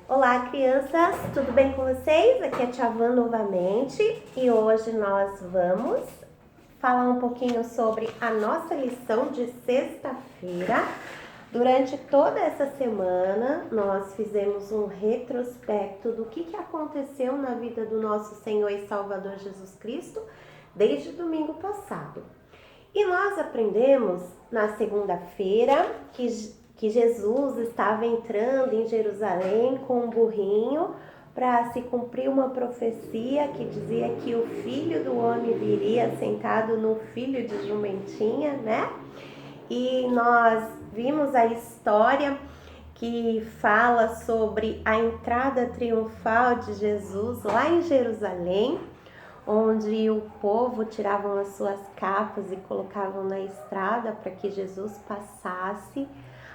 Olá, crianças! Tudo bem com vocês? Aqui é a Tia Van novamente e hoje nós vamos falar um pouquinho sobre a nossa lição de sexta-feira. Durante toda essa semana, nós fizemos um retrospecto do que aconteceu na vida do nosso Senhor e Salvador Jesus Cristo desde domingo passado. E nós aprendemos na segunda-feira que Jesus estava entrando em Jerusalém com um burrinho para se cumprir uma profecia que dizia que o Filho do Homem viria sentado no filho de jumentinha, né? E nós vimos a história que fala sobre a entrada triunfal de Jesus lá em Jerusalém, onde o povo tiravam as suas capas e colocavam na estrada para que Jesus passasse.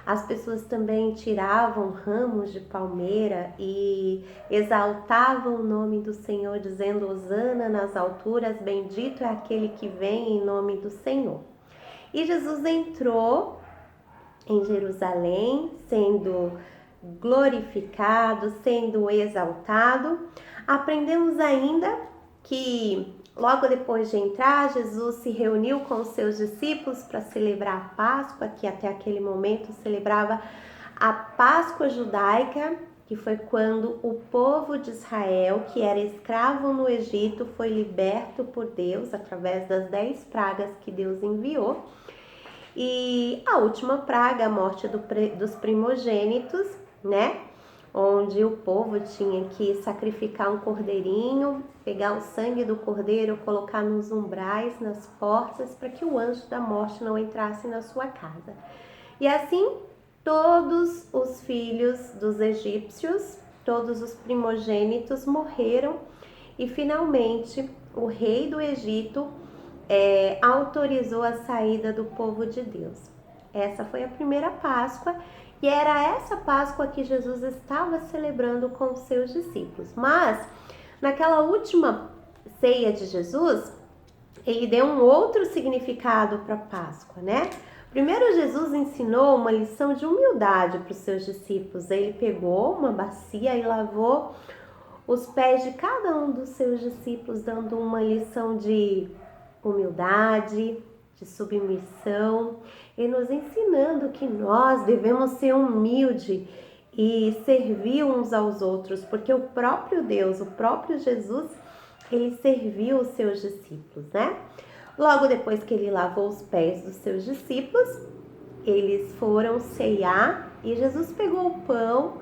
As pessoas também tiravam ramos de palmeira e exaltavam o nome do Senhor, dizendo: Hosana nas alturas, bendito é aquele que vem em nome do Senhor. E Jesus entrou em Jerusalém, sendo glorificado, sendo exaltado. Aprendemos ainda que logo depois de entrar, Jesus se reuniu com os seus discípulos para celebrar a Páscoa, que até aquele momento celebrava a Páscoa judaica, que foi quando o povo de Israel, que era escravo no Egito, foi liberto por Deus através das 10 pragas que Deus enviou. E a última praga, a morte dos primogênitos, né? Onde o povo tinha que sacrificar um cordeirinho, pegar o sangue do cordeiro, colocar nos umbrais, nas portas, para que o anjo da morte não entrasse na sua casa. E assim, todos os filhos dos egípcios, todos os primogênitos morreram e finalmente o rei do Egito autorizou a saída do povo de Deus. Essa foi a primeira Páscoa e era essa Páscoa que Jesus estava celebrando com os seus discípulos. Mas, naquela última ceia de Jesus, ele deu um outro significado para a Páscoa, né? Primeiro, Jesus ensinou uma lição de humildade para os seus discípulos. Ele pegou uma bacia e lavou os pés de cada um dos seus discípulos, dando uma lição de humildade, de submissão, e nos ensinando que nós devemos ser humildes e servir uns aos outros, porque o próprio Deus, o próprio Jesus, ele serviu os seus discípulos, né? Logo depois que ele lavou os pés dos seus discípulos, eles foram ceiar e Jesus pegou o pão,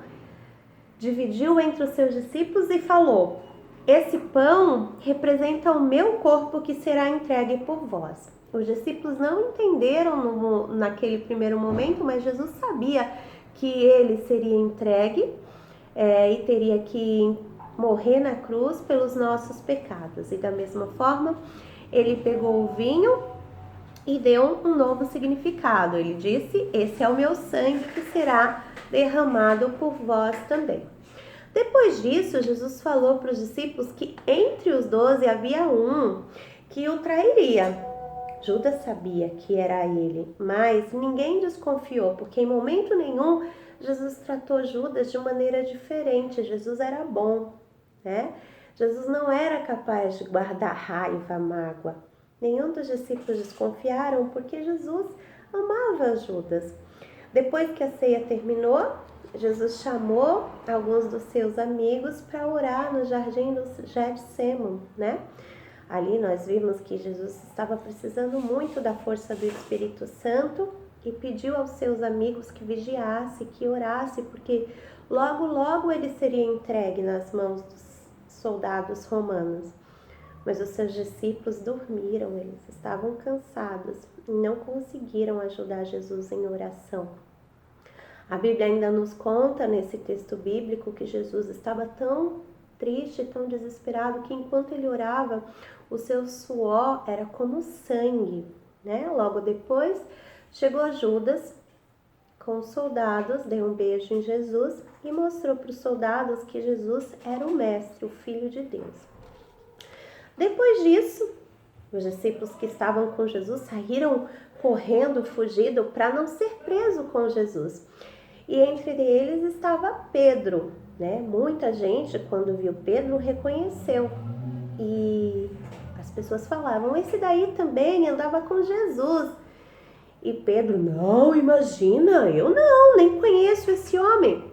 dividiu entre os seus discípulos e falou: esse pão representa o meu corpo que será entregue por vós. Os discípulos não entenderam naquele primeiro momento, mas Jesus sabia que ele seria entregue e teria que morrer na cruz pelos nossos pecados. E da mesma forma, ele pegou o vinho e deu um novo significado. Ele disse: esse é o meu sangue que será derramado por vós também. Depois disso, Jesus falou para os discípulos que entre os 12 havia um que o trairia. Judas sabia que era ele, mas ninguém desconfiou, porque em momento nenhum Jesus tratou Judas de maneira diferente. Jesus era bom, né? Jesus não era capaz de guardar raiva, mágoa. Nenhum dos discípulos desconfiaram, porque Jesus amava Judas. Depois que a ceia terminou, Jesus chamou alguns dos seus amigos para orar no jardim do Getsêmani, né? Ali nós vimos que Jesus estava precisando muito da força do Espírito Santo e pediu aos seus amigos que vigiasse, que orasse, porque logo, logo ele seria entregue nas mãos dos soldados romanos. Mas os seus discípulos dormiram, eles estavam cansados e não conseguiram ajudar Jesus em oração. A Bíblia ainda nos conta nesse texto bíblico que Jesus estava tão triste, tão desesperado, que enquanto ele orava, o seu suor era como sangue, né? Logo depois, chegou Judas com os soldados, deu um beijo em Jesus e mostrou para os soldados que Jesus era o Mestre, o Filho de Deus. Depois disso, os discípulos que estavam com Jesus saíram correndo, fugindo, para não ser preso com Jesus. E entre eles estava Pedro. né? Muita gente, quando viu Pedro, reconheceu. E as pessoas falavam, esse daí também andava com Jesus. E Pedro, não, imagina, eu não, nem conheço esse homem.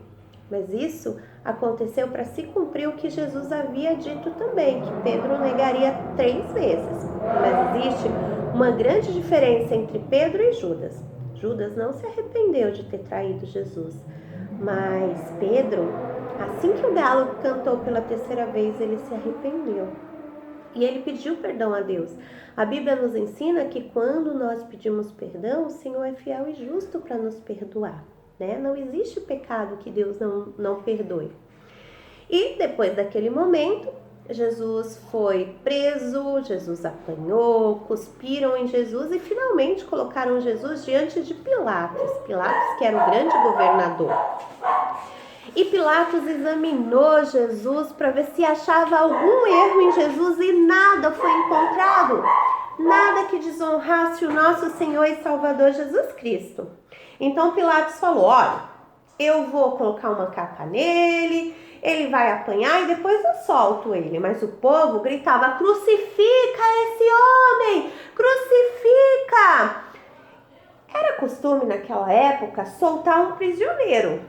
Mas isso aconteceu para se cumprir o que Jesus havia dito também, que Pedro negaria 3 vezes. Mas existe uma grande diferença entre Pedro e Judas. Judas não se arrependeu de ter traído Jesus, mas Pedro, assim que o galo cantou pela 3ª vez, ele se arrependeu. E ele pediu perdão a Deus. A Bíblia nos ensina que quando nós pedimos perdão, o Senhor é fiel e justo para nos perdoar, né? Não existe pecado que Deus não perdoe. E depois daquele momento, Jesus foi preso, Jesus apanhou, cuspiram em Jesus e finalmente colocaram Jesus diante de Pilatos. Pilatos, que era o grande governador. E Pilatos examinou Jesus para ver se achava algum erro em Jesus e nada foi encontrado. Nada que desonrasse o nosso Senhor e Salvador Jesus Cristo. Então Pilatos falou, olha, eu vou colocar uma capa nele, ele vai apanhar e depois eu solto ele. Mas o povo gritava, crucifica esse homem, crucifica! Era costume naquela época soltar um prisioneiro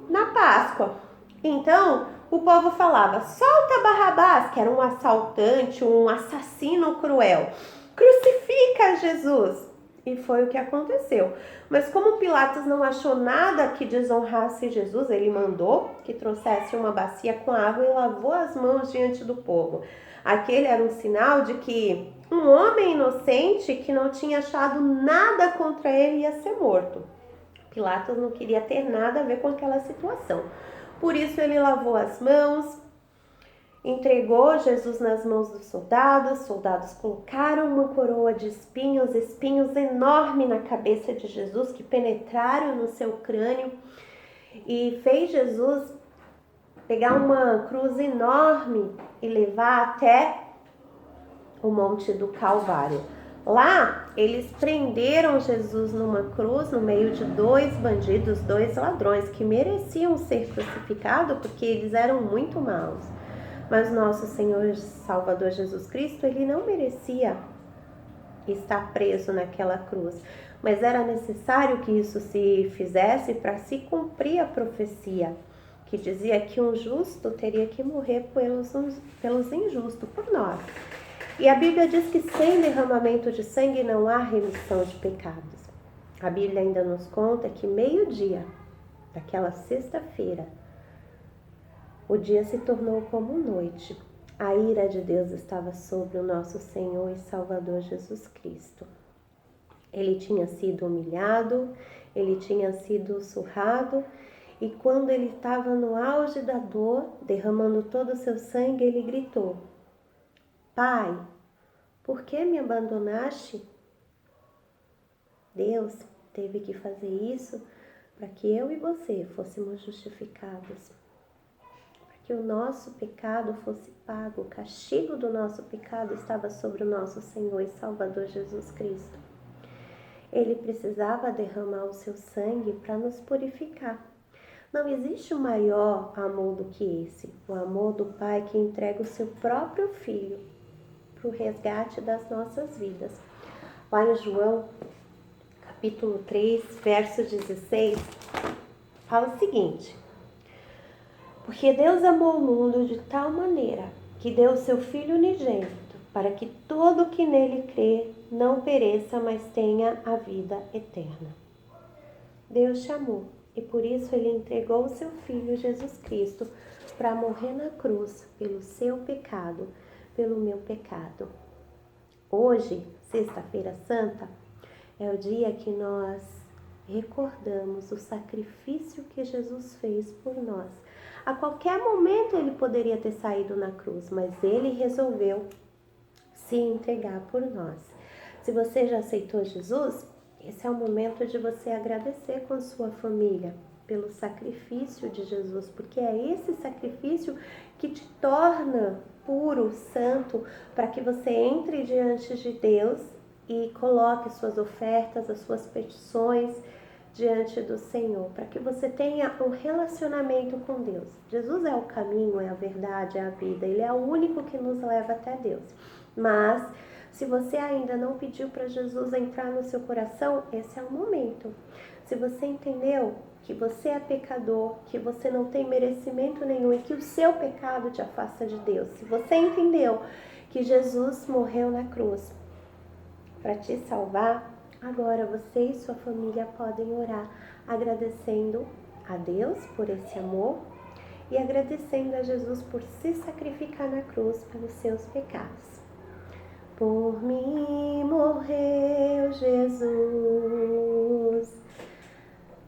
na Páscoa. Então, o povo falava, solta Barrabás, que era um assaltante, um assassino cruel. Crucifica Jesus. E foi o que aconteceu. Mas como Pilatos não achou nada que desonrasse Jesus, ele mandou que trouxesse uma bacia com água e lavou as mãos diante do povo. Aquele era um sinal de que um homem inocente que não tinha achado nada contra ele ia ser morto. Pilatos não queria ter nada a ver com aquela situação. Por isso ele lavou as mãos, entregou Jesus nas mãos dos soldados. Os soldados colocaram uma coroa de espinhos, espinhos enormes na cabeça de Jesus que penetraram no seu crânio e fez Jesus pegar uma cruz enorme e levar até o Monte do Calvário. Lá, eles prenderam Jesus numa cruz no meio de 2 bandidos, 2 ladrões que mereciam ser crucificados porque eles eram muito maus. Mas nosso Senhor e Salvador Jesus Cristo, ele não merecia estar preso naquela cruz. Mas era necessário que isso se fizesse para se cumprir a profecia, que dizia que um justo teria que morrer pelos injustos, por nós. E a Bíblia diz que sem derramamento de sangue não há remissão de pecados. A Bíblia ainda nos conta que meio-dia daquela sexta-feira, o dia se tornou como noite. A ira de Deus estava sobre o nosso Senhor e Salvador Jesus Cristo. Ele tinha sido humilhado, ele tinha sido surrado, e quando ele estava no auge da dor, derramando todo o seu sangue, ele gritou, Pai, por que me abandonaste? Deus teve que fazer isso para que eu e você fôssemos justificados. Para que o nosso pecado fosse pago. O castigo do nosso pecado estava sobre o nosso Senhor e Salvador Jesus Cristo. Ele precisava derramar o seu sangue para nos purificar. Não existe um maior amor do que esse. O amor do Pai que entrega o seu próprio Filho para o resgate das nossas vidas. Lá em João, capítulo 3, verso 16, fala o seguinte, porque Deus amou o mundo de tal maneira que deu o seu Filho unigênito, para que todo que nele crê não pereça, mas tenha a vida eterna. Deus te amou e por isso ele entregou o seu Filho Jesus Cristo para morrer na cruz pelo seu pecado, pelo meu pecado. Hoje, sexta-feira santa, é o dia que nós recordamos o sacrifício que Jesus fez por nós. A qualquer momento ele poderia ter saído na cruz, mas ele resolveu se entregar por nós. Se você já aceitou Jesus, esse é o momento de você agradecer com sua família pelo sacrifício de Jesus, porque é esse sacrifício que te torna puro, santo, para que você entre diante de Deus e coloque suas ofertas, as suas petições diante do Senhor, para que você tenha um relacionamento com Deus. Jesus é o caminho, é a verdade, é a vida. Ele é o único que nos leva até Deus. Mas, se você ainda não pediu para Jesus entrar no seu coração, esse é o momento. Se você entendeu que você é pecador, que você não tem merecimento nenhum e que o seu pecado te afasta de Deus, se você entendeu que Jesus morreu na cruz para te salvar, agora você e sua família podem orar agradecendo a Deus por esse amor e agradecendo a Jesus por se sacrificar na cruz pelos seus pecados. Por mim morreu Jesus,